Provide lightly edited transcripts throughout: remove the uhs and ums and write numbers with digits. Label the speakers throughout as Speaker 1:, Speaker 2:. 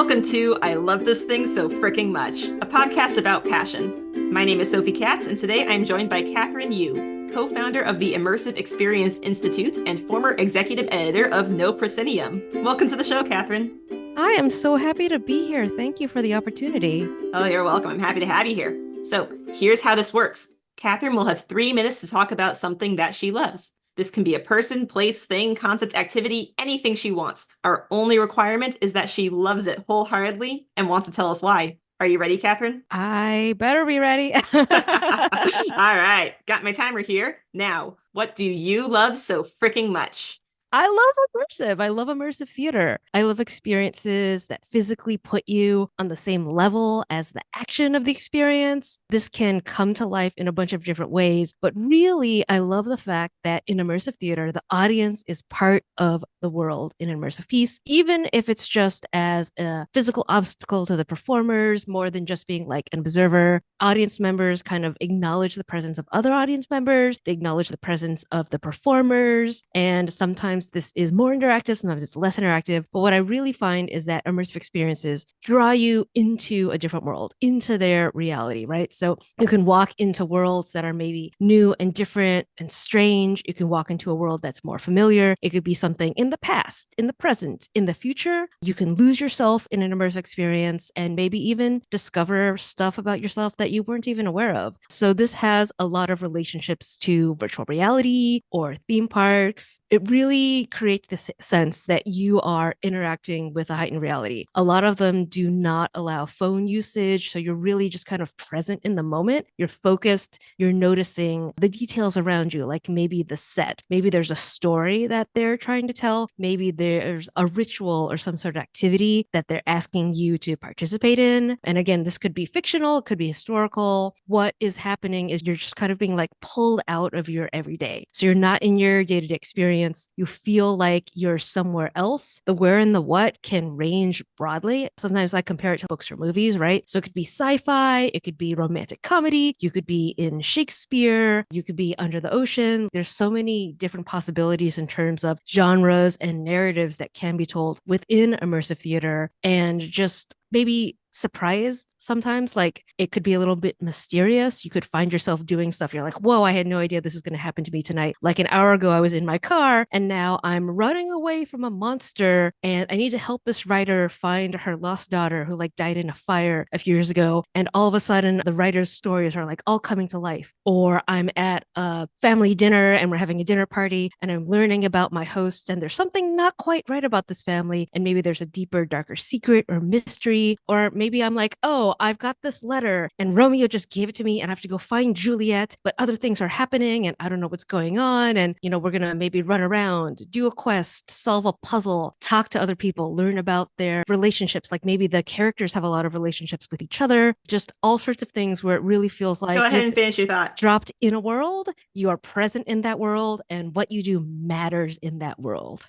Speaker 1: Welcome to I Love This Thing So Fricking Much, a podcast about passion. My name is Sophie Katz, and today I'm joined by Kathryn Yu, co-founder of the Immersive Experience Institute and former executive editor of No Proscenium. Welcome to the show, Kathryn.
Speaker 2: I am so happy to be here. Thank you for the opportunity.
Speaker 1: Oh, you're welcome. I'm happy to have you here. So here's how this works. Kathryn will have 3 minutes to talk about something that she loves. This can be a person, place, thing, concept, activity, anything she wants. Our only requirement is that she loves it wholeheartedly and wants to tell us why. Are you ready, Kathryn?
Speaker 2: I better be ready.
Speaker 1: All right, got my timer here. Now, what do you love so freaking much?
Speaker 2: I love immersive. I love immersive theater. I love experiences that physically put you on the same level as the action of the experience. This can come to life in a bunch of different ways, but really, I love the fact that in immersive theater, the audience is part of the world in an immersive piece, even if it's just as a physical obstacle to the performers, more than just being like an observer. Audience members kind of acknowledge the presence of other audience members. They acknowledge the presence of the performers, and sometimes this is more interactive, sometimes it's less interactive. But what I really find is that immersive experiences draw you into a different world, into their reality, right? So you can walk into worlds that are maybe new and different and strange. You can walk into a world that's more familiar. It could be something in the past, in the present, in the future. You can lose yourself in an immersive experience and maybe even discover stuff about yourself that you weren't even aware of. So this has a lot of relationships to virtual reality or theme parks. It really creates this sense that you are interacting with a heightened reality. A lot of them do not allow phone usage, so you're really just kind of present in the moment. You're focused, you're noticing the details around you, like maybe the set, maybe there's a story that they're trying to tell, maybe there's a ritual or some sort of activity that they're asking you to participate in. And again, this could be fictional, it could be historical. What is happening is you're just kind of being like pulled out of your everyday. So you're not in your day-to-day experience. You feel like you're somewhere else. The where and the what can range broadly. Sometimes I compare it to books or movies, right? So it could be sci-fi, it could be romantic comedy, you could be in Shakespeare, you could be under the ocean. There's so many different possibilities in terms of genres and narratives that can be told within immersive theater, and just maybe surprised sometimes. Like it could be a little bit mysterious. You could find yourself doing stuff. You're like, whoa, I had no idea this was going to happen to me tonight. Like an hour ago, I was in my car and now I'm running away from a monster and I need to help this writer find her lost daughter who like died in a fire a few years ago. And all of a sudden the writer's stories are like all coming to life. Or I'm at a family dinner and we're having a dinner party and I'm learning about my host and there's something not quite right about this family. And maybe there's a deeper, darker secret or mystery. Or maybe I'm like, oh, I've got this letter and Romeo just gave it to me and I have to go find Juliet, but other things are happening and I don't know what's going on. And, we're going to maybe run around, do a quest, solve a puzzle, talk to other people, learn about their relationships. Like maybe the characters have a lot of relationships with each other, just all sorts of things where it really feels like
Speaker 1: go ahead and finish your thought.
Speaker 2: Dropped in a world, you are present in that world, and what you do matters in that world.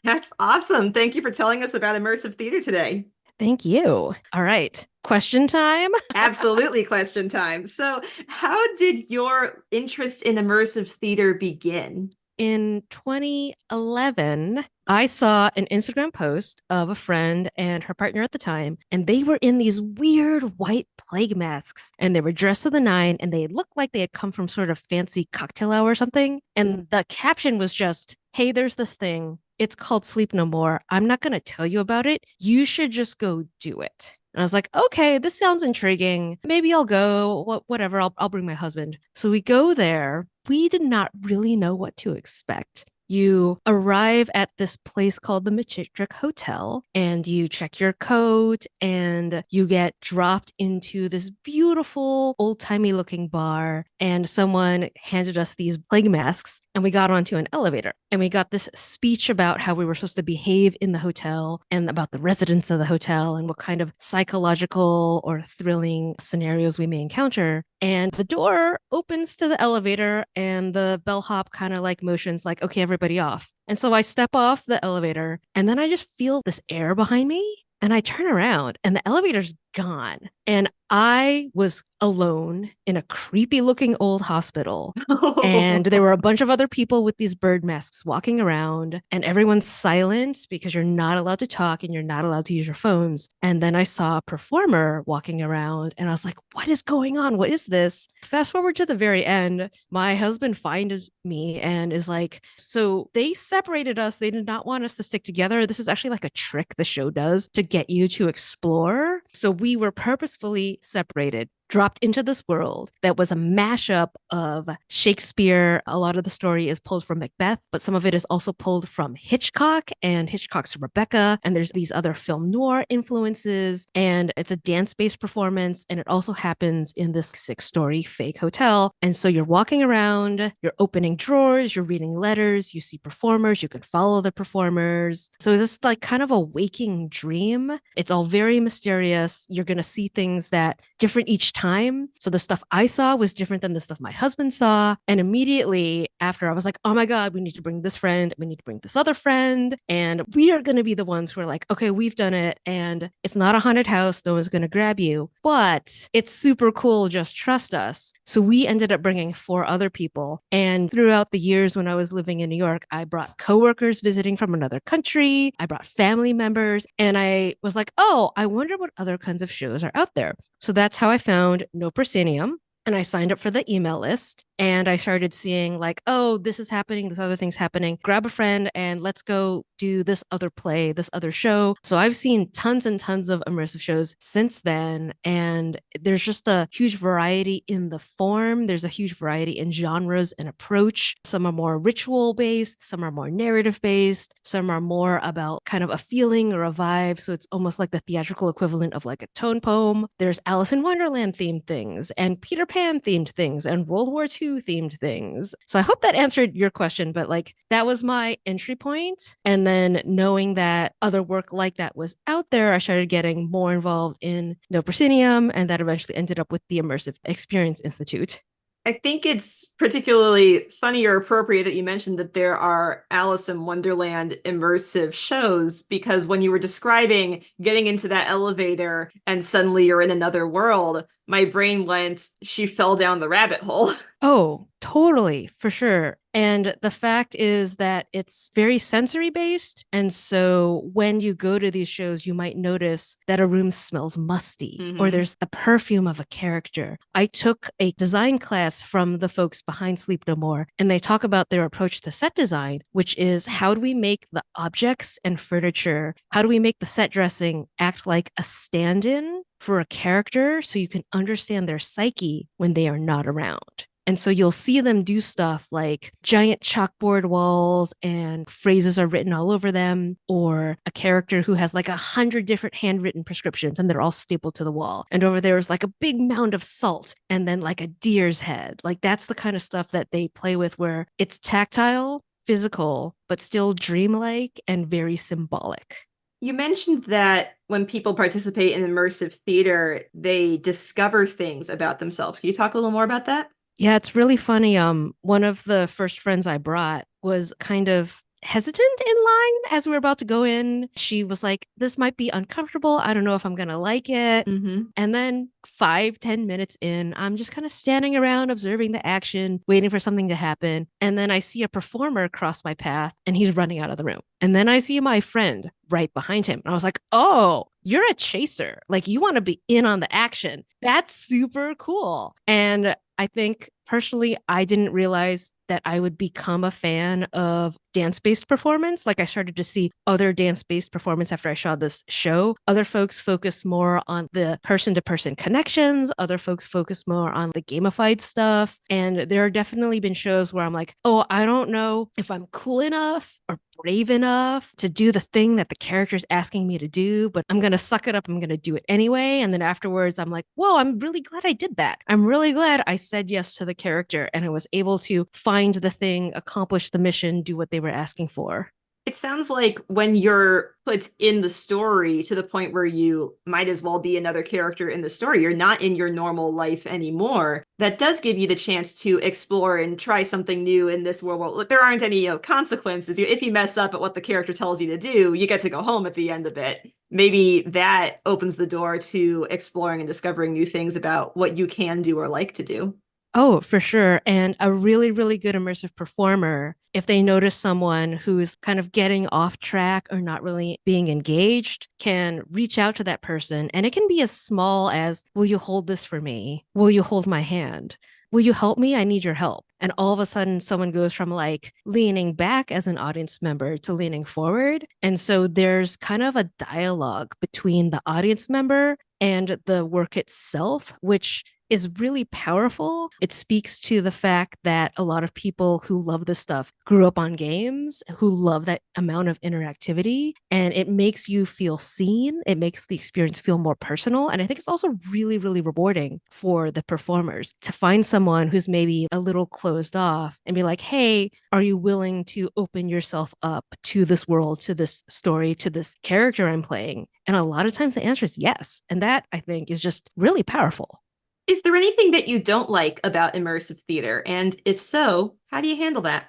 Speaker 1: That's awesome. Thank you for telling us about immersive theater today.
Speaker 2: Thank you. All right. Question time?
Speaker 1: Absolutely, question time. So, how did your interest in immersive theater begin?
Speaker 2: In 2011, I saw an Instagram post of a friend and her partner at the time, and they were in these weird white plague masks, and they were dressed to the nine, and they looked like they had come from sort of fancy cocktail hour or something. And the caption was just, hey, there's this thing. It's called Sleep No More. I'm not going to tell you about it. You should just go do it. And I was like, okay, this sounds intriguing. Maybe I'll go, whatever. I'll bring my husband. So we go there. We did not really know what to expect. You arrive at this place called the Machitrick Hotel and you check your coat and you get dropped into this beautiful old-timey looking bar, and someone handed us these plague masks and we got onto an elevator and we got this speech about how we were supposed to behave in the hotel and about the residents of the hotel and what kind of psychological or thrilling scenarios we may encounter. And the door opens to the elevator and the bellhop kind of like motions like, okay, everybody off. And so I step off the elevator and then I just feel this air behind me and I turn around and the elevator's gone. And I was alone in a creepy looking old hospital. And there were a bunch of other people with these bird masks walking around, and everyone's silent because you're not allowed to talk and you're not allowed to use your phones. And then I saw a performer walking around, and I was like, what is going on? What is this? Fast forward to the very end, my husband finds me and is like, so they separated us. They did not want us to stick together. This is actually like a trick the show does to get you to explore. So we were purposefully separated, dropped into this world that was a mashup of Shakespeare. A lot of the story is pulled from Macbeth, but some of it is also pulled from Hitchcock and Hitchcock's Rebecca. And there's these other film noir influences. And it's a dance based performance. And it also happens in this 6-story fake hotel. And so you're walking around, you're opening drawers, you're reading letters, you see performers, you can follow the performers. So it's this like kind of a waking dream. It's all very mysterious. You're going to see things that different each time. So the stuff I saw was different than the stuff my husband saw. And immediately after, I was like, oh my God, we need to bring this friend. We need to bring this other friend. And we are going to be the ones who are like, okay, we've done it. And it's not a haunted house. No one's going to grab you, but it's super cool. Just trust us. So we ended up bringing 4 other people. And throughout the years when I was living in New York, I brought coworkers visiting from another country. I brought family members. And I was like, oh, I wonder what other kinds of shows are out there. So that's how I found No Proscenium. And I signed up for the email list and I started seeing like, oh, this is happening, this other thing's happening. Grab a friend and let's go do this other play, this other show. So I've seen tons and tons of immersive shows since then. And there's just a huge variety in the form. There's a huge variety in genres and approach. Some are more ritual based, some are more narrative based, some are more about kind of a feeling or a vibe. So it's almost like the theatrical equivalent of like a tone poem. There's Alice in Wonderland themed things and Peter Pan themed things and World War II themed things. So I hope that answered your question, but like that was my entry point. And then knowing that other work like that was out there, I started getting more involved in No Proscenium, and that eventually ended up with the Immersive Experience Institute.
Speaker 1: I think it's particularly funny or appropriate that you mentioned that there are Alice in Wonderland immersive shows, because when you were describing getting into that elevator and suddenly you're in another world, my brain went, she fell down the rabbit hole.
Speaker 2: Oh, totally, for sure. And the fact is that it's very sensory based. And so when you go to these shows, you might notice that a room smells musty or there's the perfume of a character. I took a design class from the folks behind Sleep No More, and they talk about their approach to set design, which is how do we make the objects and furniture, how do we make the set dressing act like a stand in for a character so you can understand their psyche when they are not around. And so you'll see them do stuff like giant chalkboard walls and phrases are written all over them, or a character who has like 100 different handwritten prescriptions and they're all stapled to the wall. And over there is like a big mound of salt and then like a deer's head. Like that's the kind of stuff that they play with where it's tactile, physical, but still dreamlike and very symbolic.
Speaker 1: You mentioned that when people participate in immersive theater, they discover things about themselves. Can you talk a little more about that?
Speaker 2: Yeah, it's really funny. One of the first friends I brought was kind of hesitant in line as we were about to go in. She was like, this might be uncomfortable. I don't know if I'm gonna like it. And then 5-10 minutes in, I'm just kind of standing around observing the action, waiting for something to happen. And then I see a performer cross my path and he's running out of the room. And then I see my friend right behind him. And I was like, oh, you're a chaser. Like you want to be in on the action. That's super cool. And I think personally, I didn't realize that I would become a fan of dance-based performance. Like I started to see other dance-based performance after I saw this show. Other folks focus more on the person-to-person connections. Other folks focus more on the gamified stuff. And there have definitely been shows where I'm like, oh, I don't know if I'm cool enough or brave enough to do the thing that the character's asking me to do, but I'm going to suck it up. I'm going to do it anyway. And then afterwards, I'm like, whoa, I'm really glad I did that. I'm really glad I said yes to the character and I was able to find the thing, accomplish the mission, do what they were asking for.
Speaker 1: It sounds like when you're put in the story to the point where you might as well be another character in the story, you're not in your normal life anymore. That does give you the chance to explore and try something new in this world. Well, there aren't any consequences. If you mess up at what the character tells you to do, you get to go home at the end of it. Maybe that opens the door to exploring and discovering new things about what you can do or like to do.
Speaker 2: Oh, for sure. And a really, really good immersive performer, if they notice someone who's kind of getting off track or not really being engaged, can reach out to that person. And it can be as small as, will you hold this for me? Will you hold my hand? Will you help me? I need your help. And all of a sudden, someone goes from like leaning back as an audience member to leaning forward. And so there's kind of a dialogue between the audience member and the work itself, which is really powerful. It speaks to the fact that a lot of people who love this stuff grew up on games, who love that amount of interactivity, and it makes you feel seen. It makes the experience feel more personal. And I think it's also really, really rewarding for the performers to find someone who's maybe a little closed off and be like, hey, are you willing to open yourself up to this world, to this story, to this character I'm playing? And a lot of times the answer is yes. And that I think is just really powerful.
Speaker 1: Is there anything that you don't like about immersive theater? And if so, how do you handle that?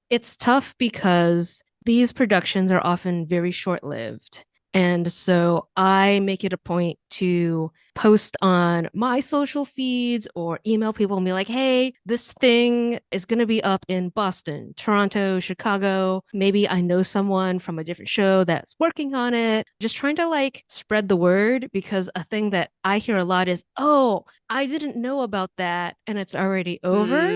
Speaker 2: It's tough because these productions are often very short lived. And so I make it a point to post on my social feeds or email people and be like, hey, this thing is going to be up in Boston, Toronto, Chicago. Maybe I know someone from a different show that's working on it. Just trying to like spread the word because a thing that I hear a lot is, oh, I didn't know about that and it's already over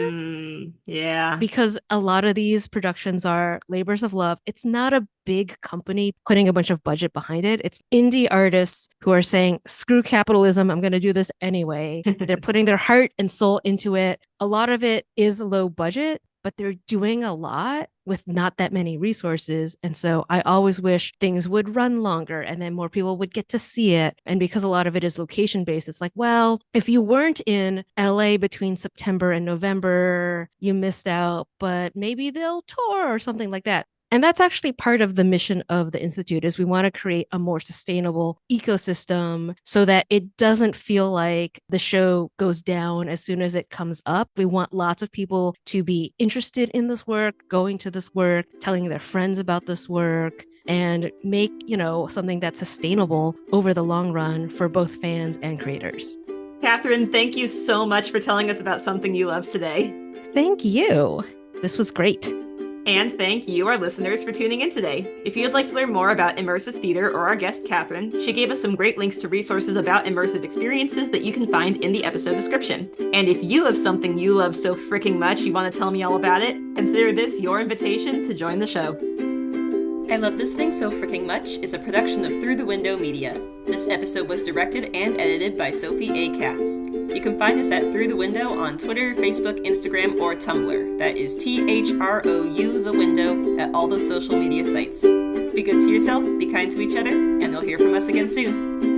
Speaker 1: Yeah.
Speaker 2: because a lot of these productions are labors of love. It's not a big company putting a bunch of budget behind it. It's indie artists who are saying, screw capitalism, I'm going to do this anyway. They're putting their heart and soul into it. A lot of it is low budget, but they're doing a lot with not that many resources. And so I always wish things would run longer and then more people would get to see it. And because a lot of it is location based, it's like, well, if you weren't in LA between September and November, you missed out, but maybe they'll tour or something like that. And that's actually part of the mission of the Institute is we want to create a more sustainable ecosystem so that it doesn't feel like the show goes down as soon as it comes up. We want lots of people to be interested in this work, going to this work, telling their friends about this work, and make, something that's sustainable over the long run for both fans and creators.
Speaker 1: Kathryn, thank you so much for telling us about something you love today.
Speaker 2: Thank you. This was great.
Speaker 1: And thank you, our listeners, for tuning in today. If you'd like to learn more about immersive theater or our guest, Kathryn, she gave us some great links to resources about immersive experiences that you can find in the episode description. And if you have something you love so freaking much you want to tell me all about it, consider this your invitation to join the show. I Love This Thing So Freaking Much is a production of Through the Window Media. This episode was directed and edited by Sophie A. Katz. You can find us at Through the Window on Twitter, Facebook, Instagram, or Tumblr. That is THROU the Window at all those social media sites. Be good to yourself, be kind to each other, and you'll hear from us again soon.